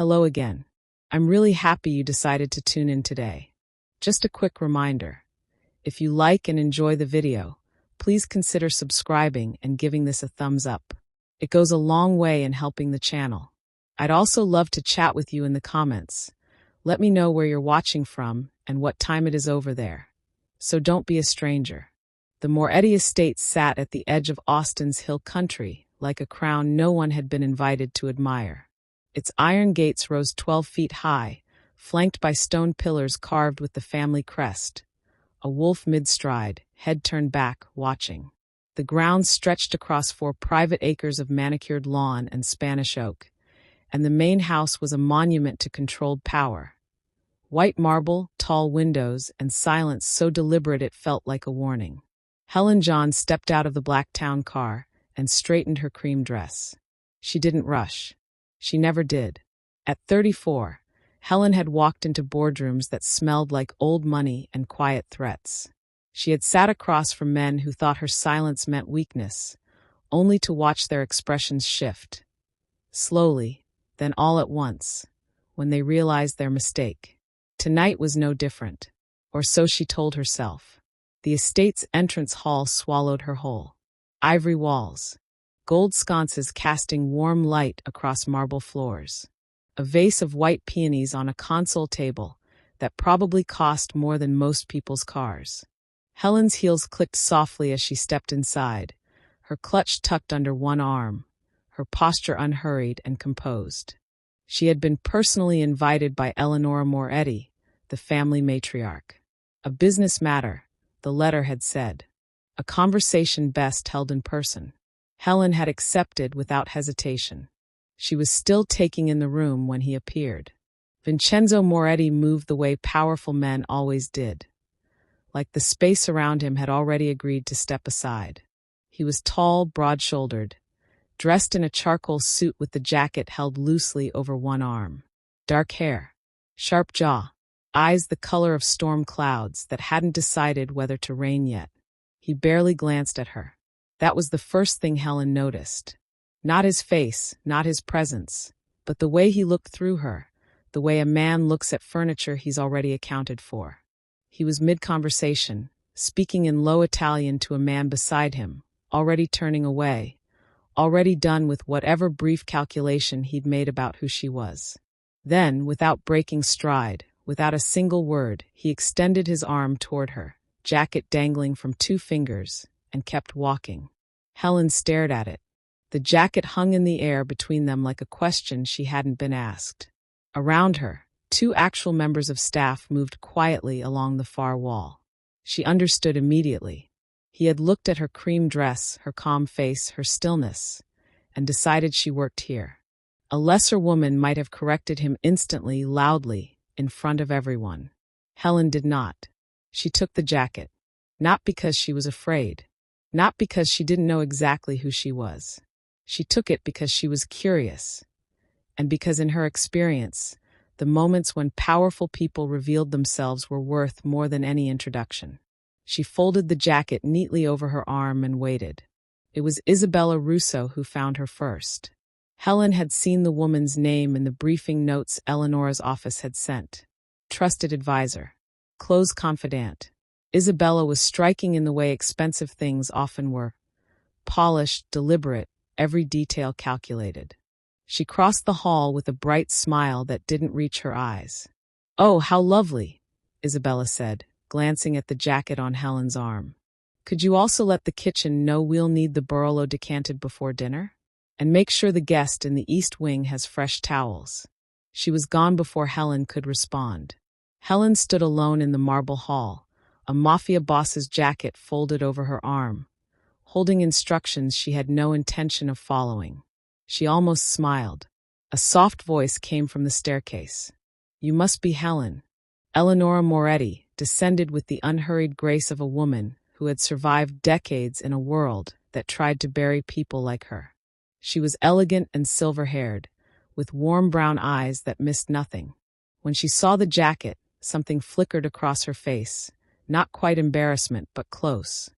Hello again. I'm really happy you decided to tune in today. Just a quick reminder, if you like and enjoy the video, please consider subscribing and giving this a thumbs up. It goes a long way in helping the channel. I'd also love to chat with you in the comments. Let me know where you're watching from and what time it is over there. So don't be a stranger. The Moretti estate sat at the edge of Austin's hill country, like a crown no one had been invited to admire. Its iron gates rose 12 feet high, flanked by stone pillars carved with the family crest. A wolf mid-stride, head turned back, watching. The grounds stretched across 4 private acres of manicured lawn and Spanish oak, and the main house was a monument to controlled power. White marble, tall windows, and silence so deliberate it felt like a warning. Helen John stepped out of the black town car and straightened her cream dress. She didn't rush. She never did. At 34, Helen had walked into boardrooms that smelled like old money and quiet threats. She had sat across from men who thought her silence meant weakness, only to watch their expressions shift. Slowly, then all at once, when they realized their mistake. Tonight was no different, or so she told herself. The estate's entrance hall swallowed her whole. Ivory walls, gold sconces casting warm light across marble floors. A vase of white peonies on a console table that probably cost more than most people's cars. Helen's heels clicked softly as she stepped inside, her clutch tucked under one arm, her posture unhurried and composed. She had been personally invited by Eleonora Moretti, the family matriarch. A business matter, the letter had said. A conversation best held in person. Helen had accepted without hesitation. She was still taking in the room when he appeared. Vincenzo Moretti moved the way powerful men always did. Like the space around him had already agreed to step aside. He was tall, broad-shouldered, dressed in a charcoal suit with the jacket held loosely over one arm. Dark hair, sharp jaw, eyes the color of storm clouds that hadn't decided whether to rain yet. He barely glanced at her. That was the first thing Helen noticed. Not his face, not his presence, but the way he looked through her, the way a man looks at furniture he's already accounted for. He was mid-conversation, speaking in low Italian to a man beside him, already turning away, already done with whatever brief calculation he'd made about who she was. Then, without breaking stride, without a single word, he extended his arm toward her, jacket dangling from 2 fingers, and kept walking. Helen stared at it. The jacket hung in the air between them like a question she hadn't been asked. Around her, 2 actual members of staff moved quietly along the far wall. She understood immediately. He had looked at her cream dress, her calm face, her stillness, and decided she worked here. A lesser woman might have corrected him instantly, loudly, in front of everyone. Helen did not. She took the jacket. Not because she was afraid. Not because she didn't know exactly who she was. She took it because she was curious. And because in her experience, the moments when powerful people revealed themselves were worth more than any introduction. She folded the jacket neatly over her arm and waited. It was Isabella Russo who found her first. Helen had seen the woman's name in the briefing notes Eleonora's office had sent. Trusted advisor. Close confidant. Isabella was striking in the way expensive things often were. Polished, deliberate, every detail calculated. She crossed the hall with a bright smile that didn't reach her eyes. "Oh, how lovely," Isabella said, glancing at the jacket on Helen's arm. "Could you also let the kitchen know we'll need the Barolo decanted before dinner? And make sure the guest in the east wing has fresh towels." She was gone before Helen could respond. Helen stood alone in the marble hall, a Mafia boss's jacket folded over her arm, holding instructions she had no intention of following. She almost smiled. A soft voice came from the staircase. "You must be Helen." Eleonora Moretti descended with the unhurried grace of a woman who had survived decades in a world that tried to bury people like her. She was elegant and silver-haired, with warm brown eyes that missed nothing. When she saw the jacket, something flickered across her face, not quite embarrassment, but close.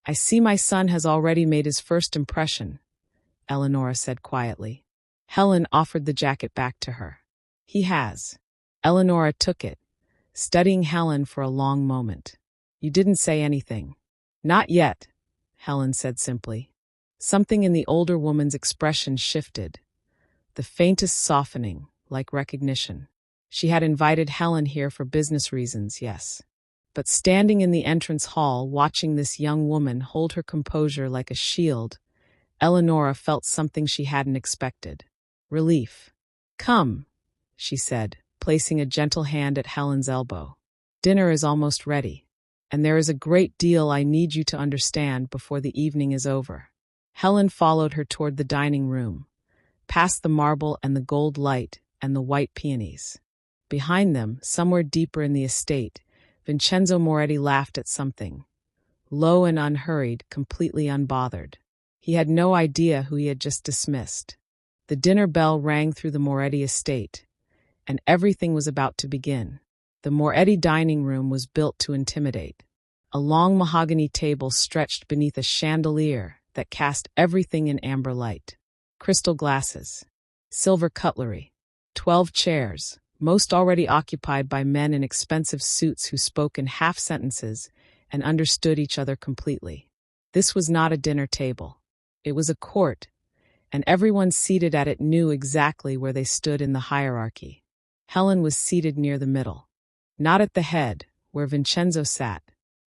"I see my son has already made his first impression," Eleonora said quietly. Helen offered the jacket back to her. He has. Eleonora took it, studying Helen for a long moment. You didn't say anything. Not yet, Helen said simply. Something in the older woman's expression shifted, the faintest softening, like recognition. She had invited Helen here for business reasons, yes. But standing in the entrance hall, watching this young woman hold her composure like a shield, Eleonora felt something she hadn't expected. Relief. Come, she said, placing a gentle hand at Helen's elbow. Dinner is almost ready, and there is a great deal I need you to understand before the evening is over. Helen followed her toward the dining room, past the marble and the gold light and the white peonies. Behind them, somewhere deeper in the estate, Vincenzo Moretti laughed at something, low and unhurried, completely unbothered. He had no idea who he had just dismissed. The dinner bell rang through the Moretti estate, and everything was about to begin. The Moretti dining room was built to intimidate. A long mahogany table stretched beneath a chandelier that cast everything in amber light. Crystal glasses, silver cutlery, 12 chairs, most already occupied by men in expensive suits who spoke in half sentences and understood each other completely. This was not a dinner table. It was a court, and everyone seated at it knew exactly where they stood in the hierarchy. Helen was seated near the middle. Not at the head, where Vincenzo sat.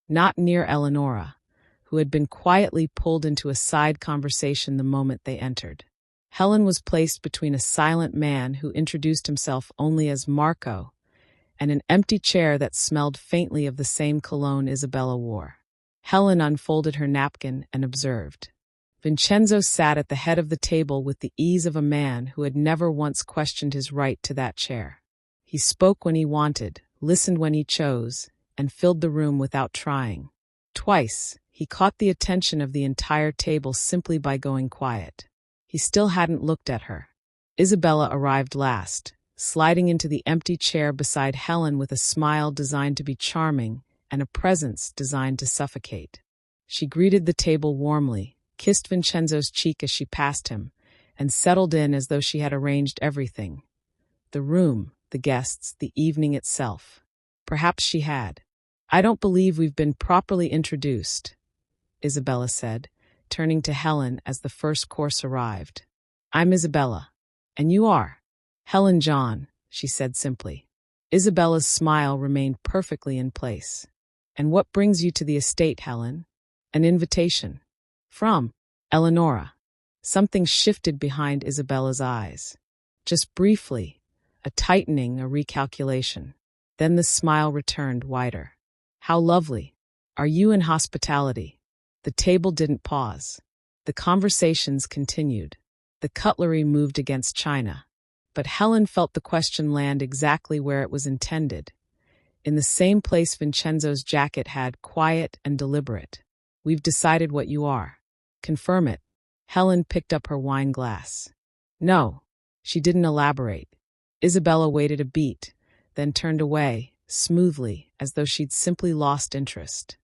Not near Eleonora, who had been quietly pulled into a side conversation the moment they entered. Helen was placed between a silent man who introduced himself only as Marco and an empty chair that smelled faintly of the same cologne Isabella wore. Helen unfolded her napkin and observed. Vincenzo sat at the head of the table with the ease of a man who had never once questioned his right to that chair. He spoke when he wanted, listened when he chose, and filled the room without trying. Twice, he caught the attention of the entire table simply by going quiet. He still hadn't looked at her. Isabella arrived last, sliding into the empty chair beside Helen with a smile designed to be charming and a presence designed to suffocate. She greeted the table warmly, kissed Vincenzo's cheek as she passed him, and settled in as though she had arranged everything. The room, the guests, the evening itself. Perhaps she had. I don't believe we've been properly introduced, Isabella said, turning to Helen as the first course arrived. I'm Isabella. And you are? Helen John, she said simply. Isabella's smile remained perfectly in place. And what brings you to the estate, Helen? An invitation. From Eleonora. Something shifted behind Isabella's eyes. Just briefly, a tightening, a recalculation. Then the smile returned wider. How lovely. Are you in hospitality? The table didn't pause. The conversations continued. The cutlery moved against china. But Helen felt the question land exactly where it was intended. In the same place Vincenzo's jacket had, quiet and deliberate. We've decided what you are. Confirm it. Helen picked up her wine glass. No. She didn't elaborate. Isabella waited a beat, then turned away, smoothly, as though she'd simply lost interest.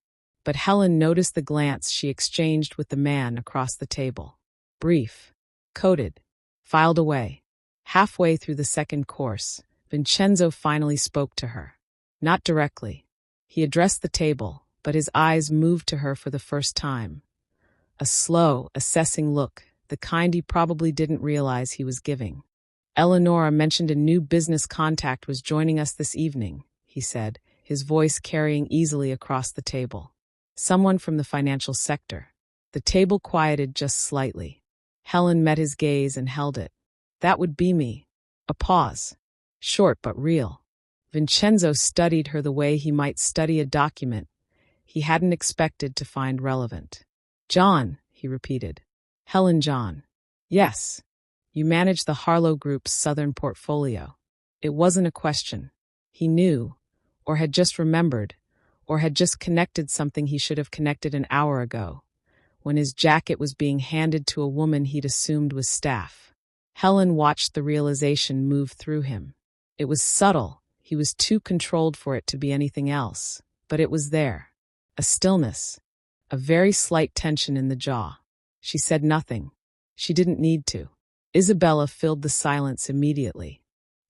But Helen noticed the glance she exchanged with the man across the table. Brief. Coded. Filed away. Halfway through the second course, Vincenzo finally spoke to her. Not directly. He addressed the table, but his eyes moved to her for the first time. A slow, assessing look, the kind he probably didn't realize he was giving. Eleonora mentioned a new business contact was joining us this evening, he said, his voice carrying easily across the table. Someone from the financial sector. The table quieted just slightly. Helen met his gaze and held it. That would be me. A pause. Short but real. Vincenzo studied her the way he might study a document he hadn't expected to find relevant. John, he repeated. Helen John. Yes. You manage the Harlow Group's Southern portfolio. It wasn't a question. He knew, or had just remembered, or had just connected something he should have connected an hour ago, when his jacket was being handed to a woman he'd assumed was staff. Helen watched the realization move through him. It was subtle. He was too controlled for it to be anything else, but it was there. A stillness. A very slight tension in the jaw. She said nothing. She didn't need to. Isabella filled the silence immediately.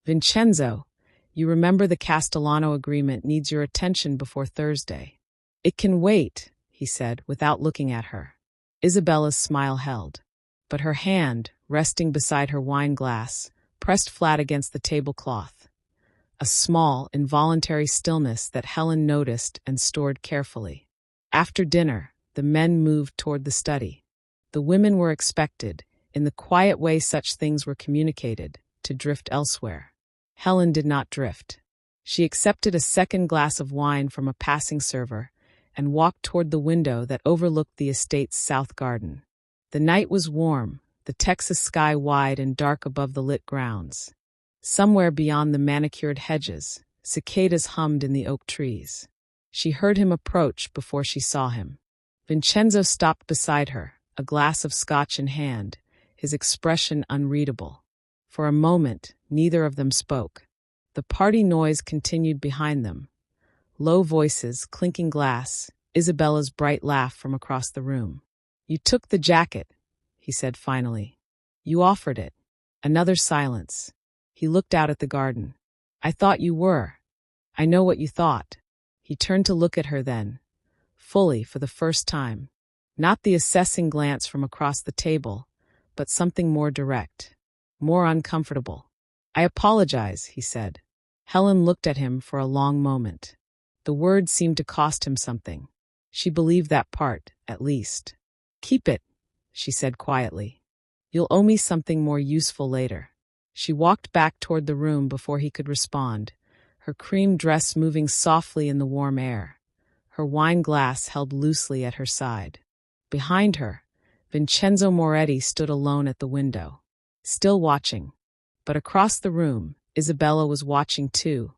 Vincenzo, you remember the Castellano agreement needs your attention before Thursday. It can wait, he said, without looking at her. Isabella's smile held, but her hand, resting beside her wine glass, pressed flat against the tablecloth. A small, involuntary stillness that Helen noticed and stored carefully. After dinner, the men moved toward the study. The women were expected, in the quiet way such things were communicated, to drift elsewhere. Helen did not drift. She accepted a second glass of wine from a passing server and walked toward the window that overlooked the estate's south garden. The night was warm, the Texas sky wide and dark above the lit grounds. Somewhere beyond the manicured hedges, cicadas hummed in the oak trees. She heard him approach before she saw him. Vincenzo stopped beside her, a glass of scotch in hand, his expression unreadable. For a moment, neither of them spoke. The party noise continued behind them. Low voices, clinking glass, Isabella's bright laugh from across the room. "You took the jacket," he said finally. "You offered it." Another silence. He looked out at the garden. "I thought you were. I know what you thought." He turned to look at her then, fully for the first time. Not the assessing glance from across the table, but something more direct, more uncomfortable. "I apologize," he said. Helen looked at him for a long moment. The word seemed to cost him something. She believed that part, at least. "Keep it," she said quietly. "You'll owe me something more useful later." She walked back toward the room before he could respond, her cream dress moving softly in the warm air, her wine glass held loosely at her side. Behind her, Vincenzo Moretti stood alone at the window, still watching. But across the room, Isabella was watching too,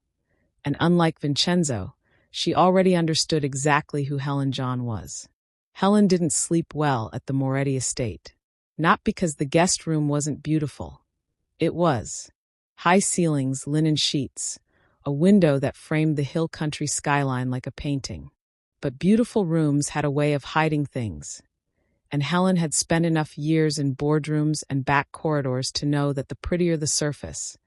and unlike Vincenzo, she already understood exactly who Helen John was. Helen didn't sleep well at the Moretti estate. Not because the guest room wasn't beautiful. It was. High ceilings, linen sheets, a window that framed the hill country skyline like a painting. But beautiful rooms had a way of hiding things, and Helen had spent enough years in boardrooms and back corridors to know that the prettier the surface,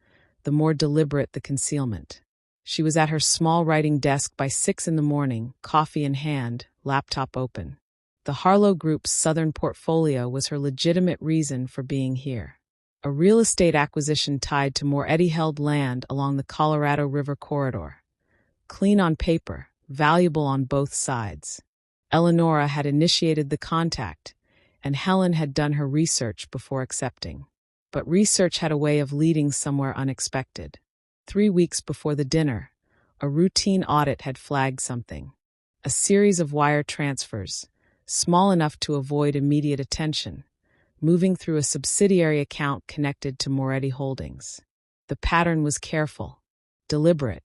the more deliberate the concealment. She was at her small writing desk by 6 a.m, coffee in hand, laptop open. The Harlow Group's Southern portfolio was her legitimate reason for being here. A real estate acquisition tied to Moretti-held land along the Colorado River corridor. Clean on paper, valuable on both sides. Eleonora had initiated the contact, and Helen had done her research before accepting. But research had a way of leading somewhere unexpected. 3 weeks before the dinner, a routine audit had flagged something. A series of wire transfers, small enough to avoid immediate attention, moving through a subsidiary account connected to Moretti Holdings. The pattern was careful, deliberate.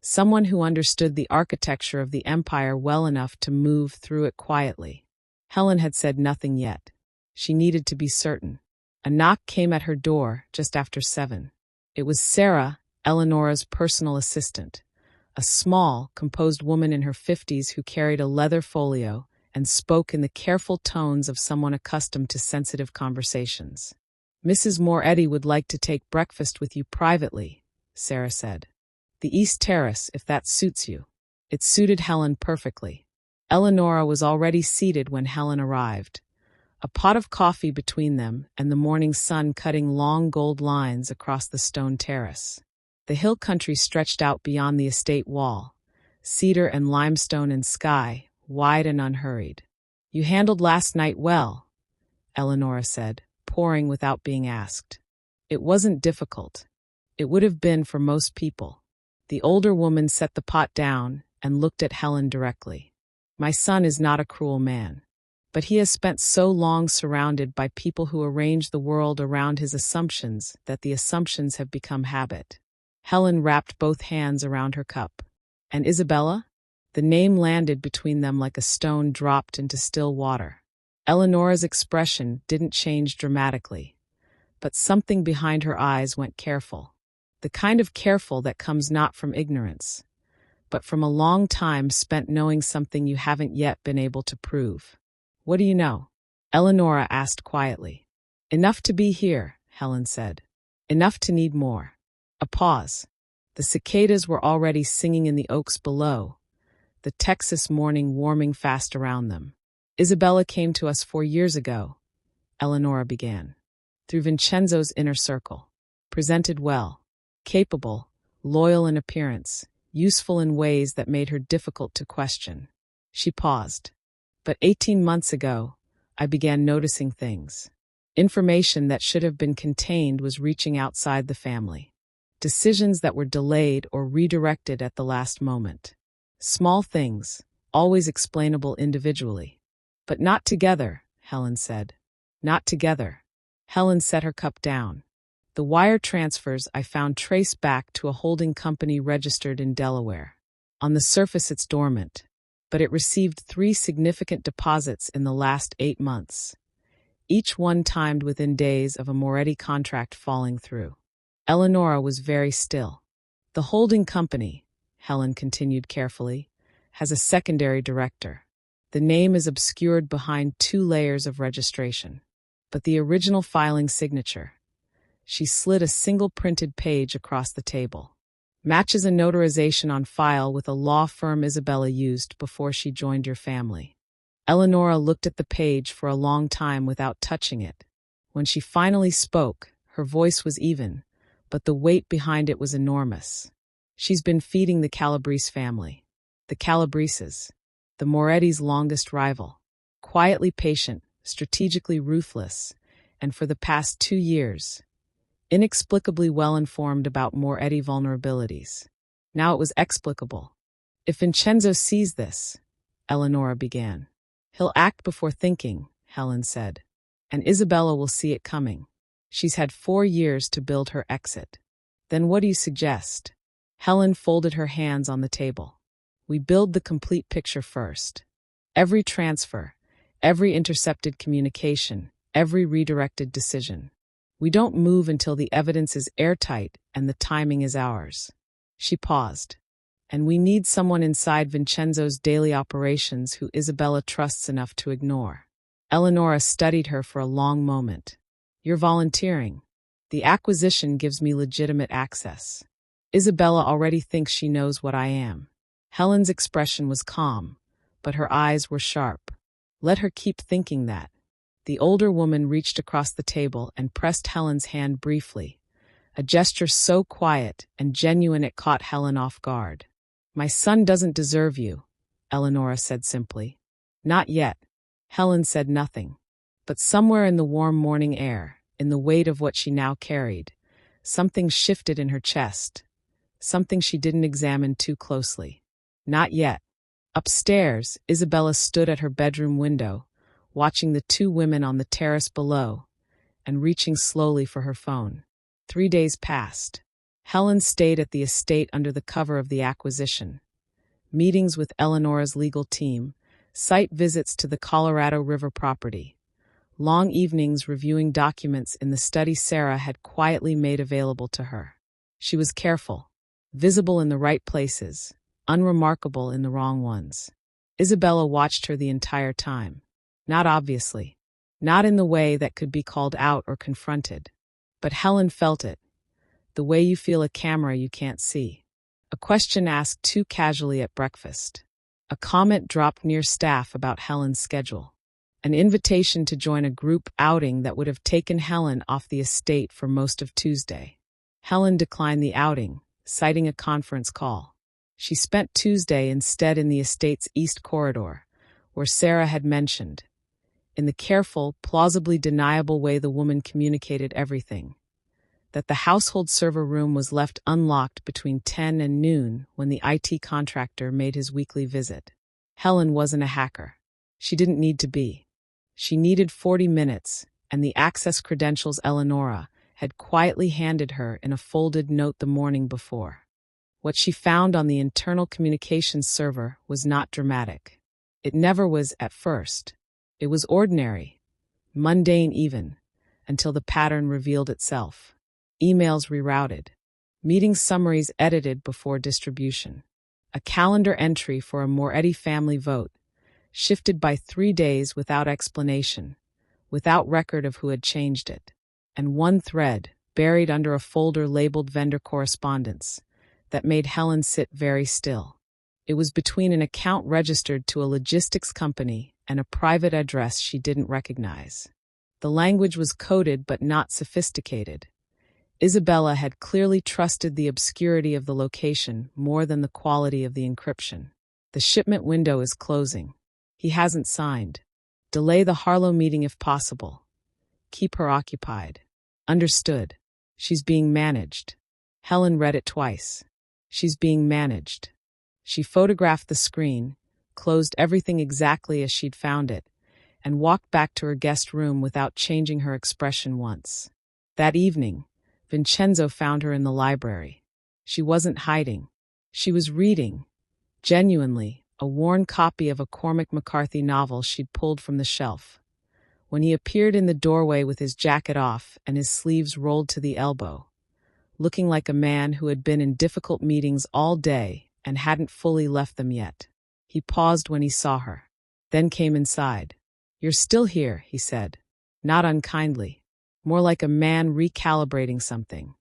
Someone who understood the architecture of the empire well enough to move through it quietly. Helen had said nothing yet. She needed to be certain. A knock came at her door just after 7. It was Sarah, Eleonora's personal assistant, a small, composed woman in her 50s who carried a leather folio and spoke in the careful tones of someone accustomed to sensitive conversations. "Mrs. Moretti would like to take breakfast with you privately," Sarah said. "The East Terrace, if that suits you." It suited Helen perfectly. Eleonora was already seated when Helen arrived, a pot of coffee between them and the morning sun cutting long gold lines across the stone terrace. The hill country stretched out beyond the estate wall, cedar and limestone and sky, wide and unhurried. "You handled last night well," Eleonora said, pouring without being asked. "It wasn't difficult. It would have been for most people." The older woman set the pot down and looked at Helen directly. "My son is not a cruel man, but he has spent so long surrounded by people who arrange the world around his assumptions that the assumptions have become habit." Helen wrapped both hands around her cup. "And Isabella?" The name landed between them like a stone dropped into still water. Eleonora's expression didn't change dramatically, but something behind her eyes went careful. The kind of careful that comes not from ignorance, but from a long time spent knowing something you haven't yet been able to prove. "What do you know?" Eleonora asked quietly. "Enough to be here," Helen said. "Enough to need more." A pause. The cicadas were already singing in the oaks below, the Texas morning warming fast around them. Isabella came to us 4 years ago, Eleonora began. Through Vincenzo's inner circle. Presented well. Capable, loyal in appearance, useful in ways that made her difficult to question. She paused. But 18 months ago, I began noticing things. Information that should have been contained was reaching outside the family. Decisions that were delayed or redirected at the last moment. Small things, always explainable individually. But not together, Helen said. Not together. Helen set her cup down. The wire transfers I found trace back to a holding company registered in Delaware. On the surface it's dormant, but it received 3 significant deposits in the last 8 months. Each one timed within days of a Moretti contract falling through. Eleonora was very still. The holding company, Helen continued carefully, has a secondary director. The name is obscured behind 2 layers of registration. But the original filing signature, she slid a single printed page across the table, matches a notarization on file with a law firm Isabella used before she joined your family. Eleonora looked at the page for a long time without touching it. When she finally spoke, her voice was even, but the weight behind it was enormous. She's been feeding the Calabrese family. The Calabreses, the Moretti's longest rival. Quietly patient, strategically ruthless, and for the past 2 years, inexplicably well-informed about Moretti vulnerabilities. Now it was explicable. If Vincenzo sees this, Eleonora began. He'll act before thinking, Helen said. And Isabella will see it coming. She's had 4 years to build her exit. Then what do you suggest? Helen folded her hands on the table. We build the complete picture first. Every transfer, every intercepted communication, every redirected decision. We don't move until the evidence is airtight and the timing is ours. She paused. And we need someone inside Vincenzo's daily operations who Isabella trusts enough to ignore. Eleonora studied her for a long moment. You're volunteering. The acquisition gives me legitimate access. Isabella already thinks she knows what I am. Helen's expression was calm, but her eyes were sharp. Let her keep thinking that. The older woman reached across the table and pressed Helen's hand briefly, a gesture so quiet and genuine it caught Helen off guard. My son doesn't deserve you, Eleonora said simply. Not yet. Helen said nothing. But somewhere in the warm morning air, in the weight of what she now carried, something shifted in her chest, something she didn't examine too closely. Not yet. Upstairs, Isabella stood at her bedroom window, watching the 2 women on the terrace below, and reaching slowly for her phone. 3 days passed. Helen stayed at the estate under the cover of the acquisition. Meetings with Eleonora's legal team, site visits to the Colorado River property, long evenings reviewing documents in the study Sarah had quietly made available to her. She was careful, visible in the right places, unremarkable in the wrong ones. Isabella watched her the entire time. Not obviously. Not in the way that could be called out or confronted. But Helen felt it. The way you feel a camera you can't see. A question asked too casually at breakfast. A comment dropped near staff about Helen's schedule. An invitation to join a group outing that would have taken Helen off the estate for most of Tuesday. Helen declined the outing, citing a conference call. She spent Tuesday instead in the estate's east corridor, where Sarah had mentioned, in the careful, plausibly deniable way the woman communicated everything, that the household server room was left unlocked between 10 and noon when the IT contractor made his weekly visit. Helen wasn't a hacker. She didn't need to be. She needed 40 minutes, and the access credentials Eleonora had quietly handed her in a folded note the morning before. What she found on the internal communications server was not dramatic. It never was at first. It was ordinary, mundane even, until the pattern revealed itself. Emails rerouted. Meeting summaries edited before distribution. A calendar entry for a Moretti family vote, shifted by 3 days without explanation, without record of who had changed it. And one thread, buried under a folder labeled vendor correspondence, that made Helen sit very still. It was between an account registered to a logistics company and a private address she didn't recognize. The language was coded but not sophisticated. Isabella had clearly trusted the obscurity of the location more than the quality of the encryption. The shipment window is closing. He hasn't signed. Delay the Harlow meeting if possible. Keep her occupied. Understood. She's being managed. Helen read it twice. She's being managed. She photographed the screen, closed everything exactly as she'd found it, and walked back to her guest room without changing her expression once. That evening, Vincenzo found her in the library. She wasn't hiding. She was reading, genuinely, a worn copy of a Cormac McCarthy novel she'd pulled from the shelf. When he appeared in the doorway with his jacket off and his sleeves rolled to the elbow, looking like a man who had been in difficult meetings all day and hadn't fully left them yet, he paused when he saw her, then came inside. "You're still here," he said, not unkindly, more like a man recalibrating something.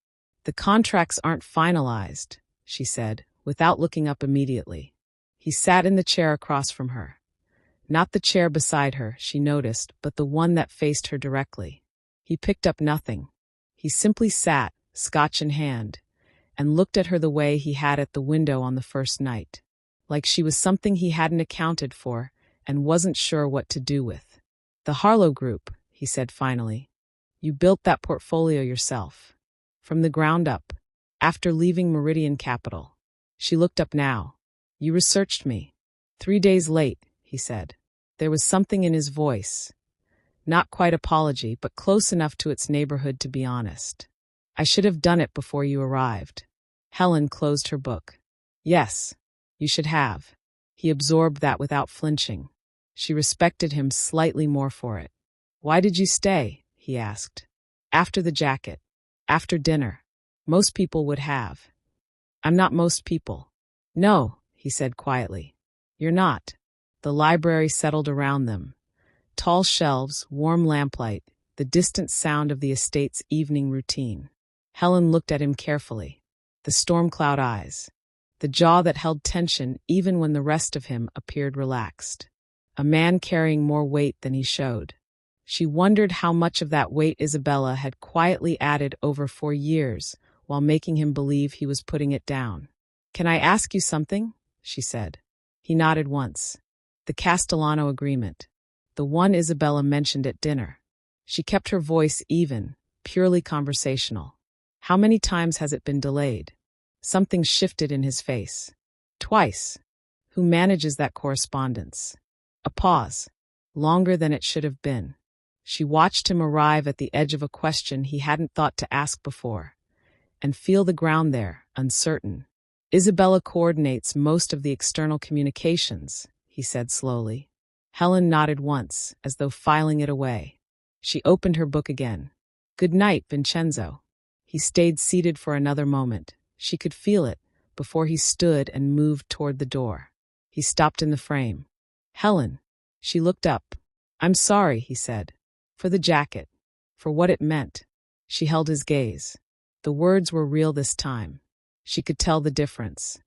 "The contracts aren't finalized," she said, without looking up immediately. He sat in the chair across from her. Not the chair beside her, she noticed, but the one that faced her directly. He picked up nothing. He simply sat, scotch in hand, and looked at her the way he had at the window on the first night, like she was something he hadn't accounted for and wasn't sure what to do with. "The Harlow Group," he said finally. "You built that portfolio yourself. From the ground up, after leaving Meridian Capital." She looked up now. "You researched me. 3 days late," he said. There was something in his voice. Not quite apology, but close enough to its neighborhood to be honest. "I should have done it before you arrived." Helen closed her book. "Yes, you should have." He absorbed that without flinching. She respected him slightly more for it. "Why did you stay?" he asked. "After the jacket. After dinner. Most people would have." "I'm not most people." "No," he said quietly. "You're not." The library settled around them. Tall shelves, warm lamplight, the distant sound of the estate's evening routine. Helen looked at him carefully. The storm cloud eyes. The jaw that held tension even when the rest of him appeared relaxed. A man carrying more weight than he showed. She wondered how much of that weight Isabella had quietly added over 4 years while making him believe he was putting it down. "Can I ask you something?" she said. He nodded once. "The Castellano agreement. The one Isabella mentioned at dinner." She kept her voice even, purely conversational. "How many times has it been delayed?" Something shifted in his face. "Twice." "Who manages that correspondence?" A pause. Longer than it should have been. She watched him arrive at the edge of a question he hadn't thought to ask before, and feel the ground there, uncertain. "Isabella coordinates most of the external communications," he said slowly. Helen nodded once, as though filing it away. She opened her book again. "Good night, Vincenzo." He stayed seated for another moment. She could feel it, before he stood and moved toward the door. He stopped in the frame. "Helen." She looked up. "I'm sorry," he said. "For the jacket. For what it meant." She held his gaze. The words were real this time. She could tell the difference.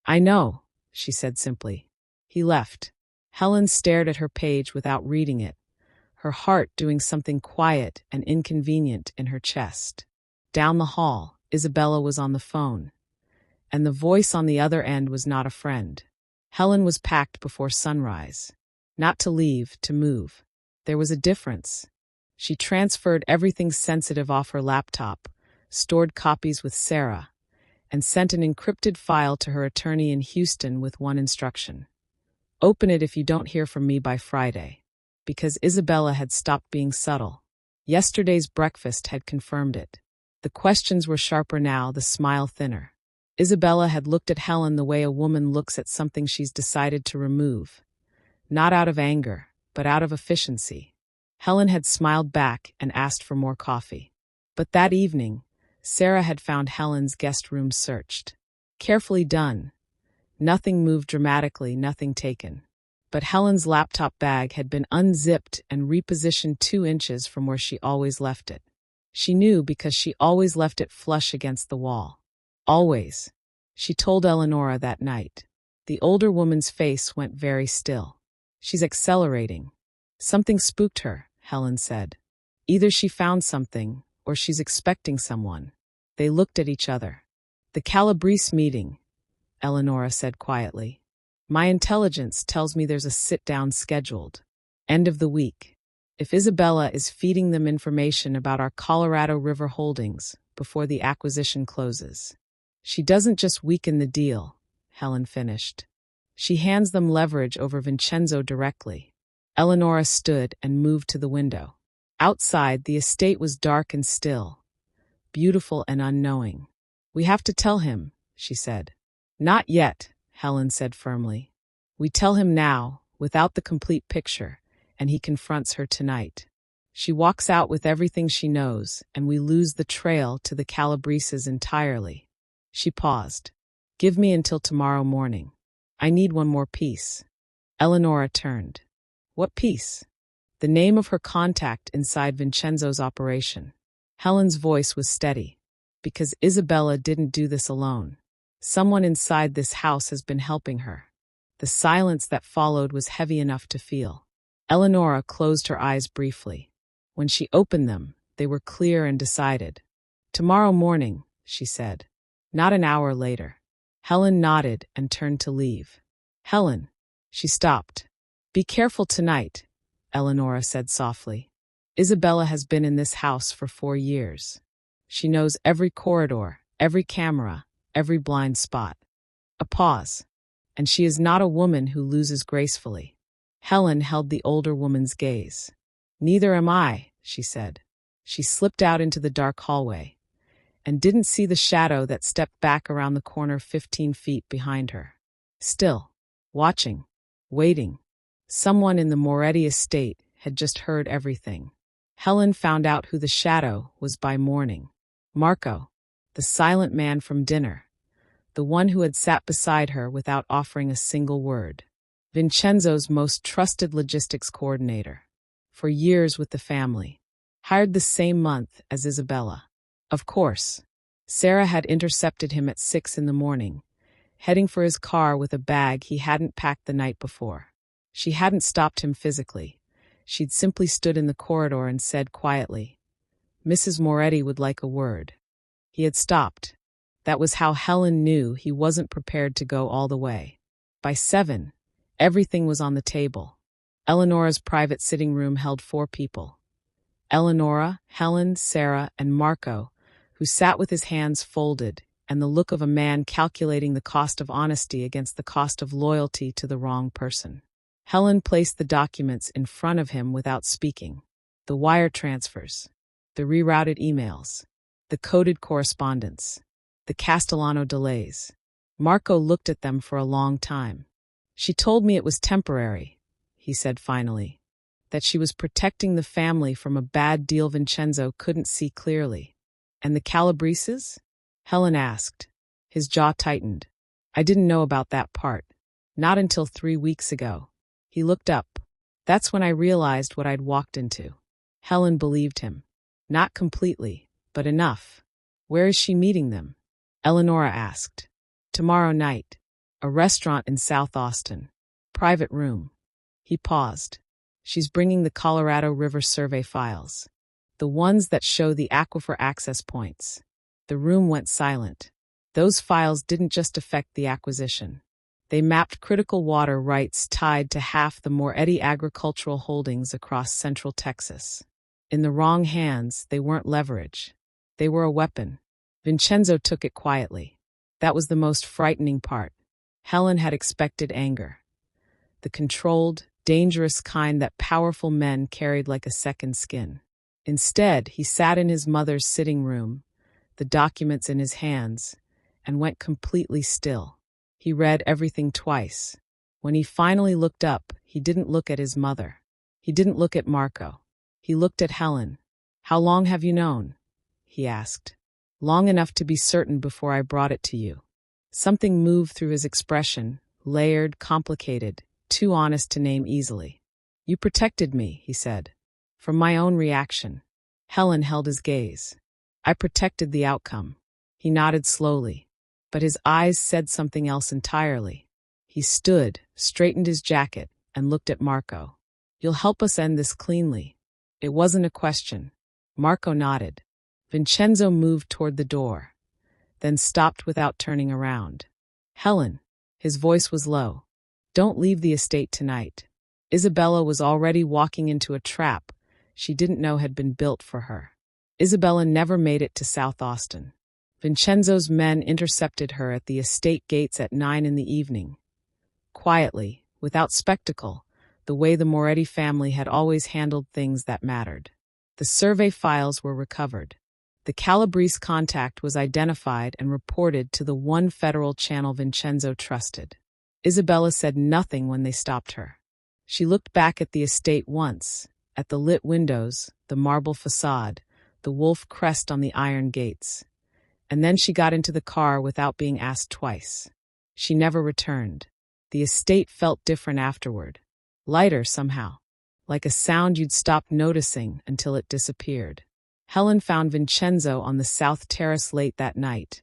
"I know," she said simply. He left. Helen stared at her page without reading it, her heart doing something quiet and inconvenient in her chest. Down the hall, Isabella was on the phone, and the voice on the other end was not a friend. Helen was packed before sunrise. Not to leave, to move. There was a difference. She transferred everything sensitive off her laptop, stored copies with Sarah, and sent an encrypted file to her attorney in Houston with one instruction. "Open it if you don't hear from me by Friday." Because Isabella had stopped being subtle. Yesterday's breakfast had confirmed it. The questions were sharper now, the smile thinner. Isabella had looked at Helen the way a woman looks at something she's decided to remove. Not out of anger, but out of efficiency. Helen had smiled back and asked for more coffee. But that evening, Sarah had found Helen's guest room searched. Carefully done. Nothing moved dramatically, nothing taken. But Helen's laptop bag had been unzipped and repositioned 2 inches from where she always left it. She knew because she always left it flush against the wall. Always. She told Eleonora that night. The older woman's face went very still. She's accelerating. Something spooked her, Helen said. Either she found something, or she's expecting someone. They looked at each other. The Calabrese meeting, Eleonora said quietly. My intelligence tells me there's a sit-down scheduled. End of the week. If Isabella is feeding them information about our Colorado River holdings before the acquisition closes. She doesn't just weaken the deal, Helen finished. She hands them leverage over Vincenzo directly. Eleonora stood and moved to the window. Outside, the estate was dark and still, beautiful and unknowing. We have to tell him, she said. Not yet, Helen said firmly. We tell him now, without the complete picture, and he confronts her tonight. She walks out with everything she knows, and we lose the trail to the Calabreses entirely. She paused. Give me until tomorrow morning. I need one more piece. Eleonora turned. What piece? The name of her contact inside Vincenzo's operation. Helen's voice was steady. Because Isabella didn't do this alone. Someone inside this house has been helping her. The silence that followed was heavy enough to feel. Eleonora closed her eyes briefly. When she opened them, they were clear and decided. Tomorrow morning, she said. Not an hour later. Helen nodded and turned to leave. Helen. She stopped. Be careful tonight, Eleonora said softly. Isabella has been in this house for 4 years. She knows every corridor, every camera, every blind spot. A pause. And she is not a woman who loses gracefully. Helen held the older woman's gaze. Neither am I, she said. She slipped out into the dark hallway and didn't see the shadow that stepped back around the corner 15 feet behind her. Still, watching, waiting. Someone in the Moretti estate had just heard everything. Helen found out who the shadow was by morning. Marco, the silent man from dinner, the one who had sat beside her without offering a single word. Vincenzo's most trusted logistics coordinator. For years with the family. Hired the same month as Isabella. Of course, Sarah had intercepted him at 6 in the morning, heading for his car with a bag he hadn't packed the night before. She hadn't stopped him physically. She'd simply stood in the corridor and said quietly, Mrs. Moretti would like a word. He had stopped. That was how Helen knew he wasn't prepared to go all the way. By 7, everything was on the table. Eleonora's private sitting room held 4 people. Eleonora, Helen, Sarah, and Marco, who sat with his hands folded and the look of a man calculating the cost of honesty against the cost of loyalty to the wrong person. Helen placed the documents in front of him without speaking. The wire transfers, the rerouted emails, the coded correspondence, the Castellano delays. Marco looked at them for a long time. She told me it was temporary, he said finally, that she was protecting the family from a bad deal Vincenzo couldn't see clearly. And the Calabreses? Helen asked. His jaw tightened. I didn't know about that part. Not until 3 weeks ago. He looked up. That's when I realized what I'd walked into. Helen believed him. Not completely, but enough. Where is she meeting them? Eleonora asked. Tomorrow night. A restaurant in South Austin. Private room. He paused. She's bringing the Colorado River survey files. The ones that show the aquifer access points. The room went silent. Those files didn't just affect the acquisition. They mapped critical water rights tied to half the Moretti agricultural holdings across central Texas. In the wrong hands, they weren't leverage. They were a weapon. Vincenzo took it quietly. That was the most frightening part. Helen had expected anger. The controlled, dangerous kind that powerful men carried like a second skin. Instead, he sat in his mother's sitting room, the documents in his hands, and went completely still. He read everything twice. When he finally looked up, he didn't look at his mother. He didn't look at Marco. He looked at Helen. How long have you known? He asked. Long enough to be certain before I brought it to you. Something moved through his expression, layered, complicated, too honest to name easily. You protected me, he said, from my own reaction. Helen held his gaze. I protected the outcome. He nodded slowly, but his eyes said something else entirely. He stood, straightened his jacket, and looked at Marco. You'll help us end this cleanly. It wasn't a question. Marco nodded. Vincenzo moved toward the door, then stopped without turning around. Helen, his voice was low. Don't leave the estate tonight. Isabella was already walking into a trap she didn't know had been built for her. Isabella never made it to South Austin. Vincenzo's men intercepted her at the estate gates at 9 in the evening. Quietly, without spectacle, the way the Moretti family had always handled things that mattered. The survey files were recovered. The Calabrese contact was identified and reported to the one federal channel Vincenzo trusted. Isabella said nothing when they stopped her. She looked back at the estate once, at the lit windows, the marble facade, the wolf crest on the iron gates. And then she got into the car without being asked twice. She never returned. The estate felt different afterward. Lighter somehow. Like a sound you'd stop noticing until it disappeared. Helen found Vincenzo on the South Terrace late that night,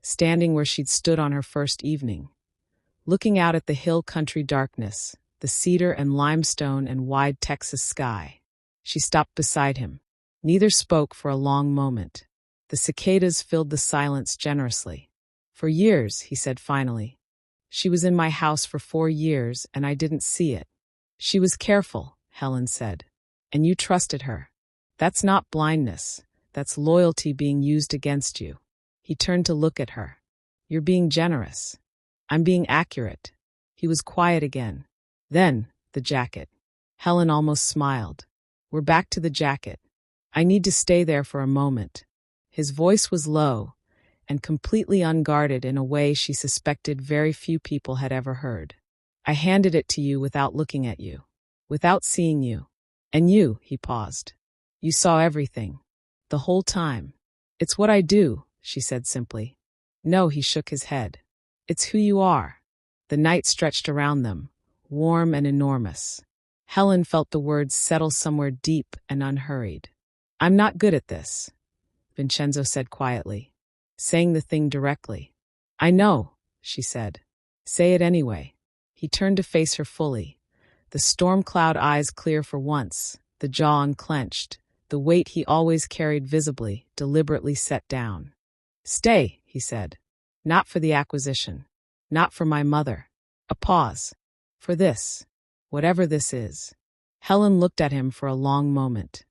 standing where she'd stood on her first evening. Looking out at the hill country darkness, the cedar and limestone and wide Texas sky. She stopped beside him. Neither spoke for a long moment. The cicadas filled the silence generously. For years, he said finally. She was in my house for 4 years, and I didn't see it. She was careful, Helen said. And you trusted her. That's not blindness. That's loyalty being used against you. He turned to look at her. You're being generous. I'm being accurate. He was quiet again. Then, the jacket. Helen almost smiled. We're back to the jacket. I need to stay there for a moment. His voice was low and completely unguarded in a way she suspected very few people had ever heard. I handed it to you without looking at you, without seeing you. And you, he paused. You saw everything. The whole time. It's what I do, she said simply. No, he shook his head. It's who you are. The night stretched around them, warm and enormous. Helen felt the words settle somewhere deep and unhurried. I'm not good at this, Vincenzo said quietly, saying the thing directly. I know, she said. Say it anyway. He turned to face her fully, the storm cloud eyes clear for once, the jaw unclenched, the weight he always carried visibly, deliberately set down. Stay, he said. Not for the acquisition. Not for my mother. A pause. For this. Whatever this is. Helen looked at him for a long moment.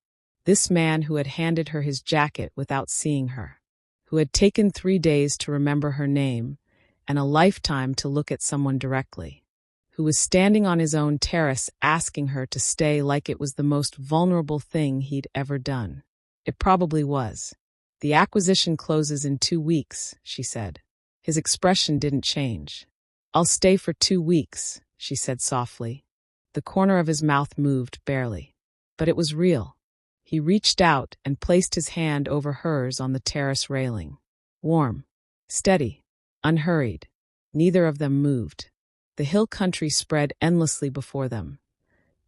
This man who had handed her his jacket without seeing her. Who had taken 3 days to remember her name and a lifetime to look at someone directly. Who was standing on his own terrace asking her to stay like it was the most vulnerable thing he'd ever done. It probably was. The acquisition closes in 2 weeks, she said. His expression didn't change. I'll stay for 2 weeks, she said softly. The corner of his mouth moved barely. But it was real. He reached out and placed his hand over hers on the terrace railing. Warm, steady, unhurried. Neither of them moved. The hill country spread endlessly before them,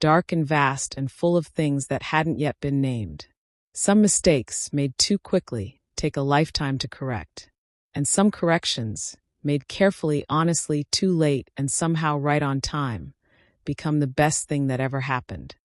dark and vast and full of things that hadn't yet been named. Some mistakes, made too quickly, take a lifetime to correct. And some corrections, made carefully, honestly, too late and somehow right on time, become the best thing that ever happened.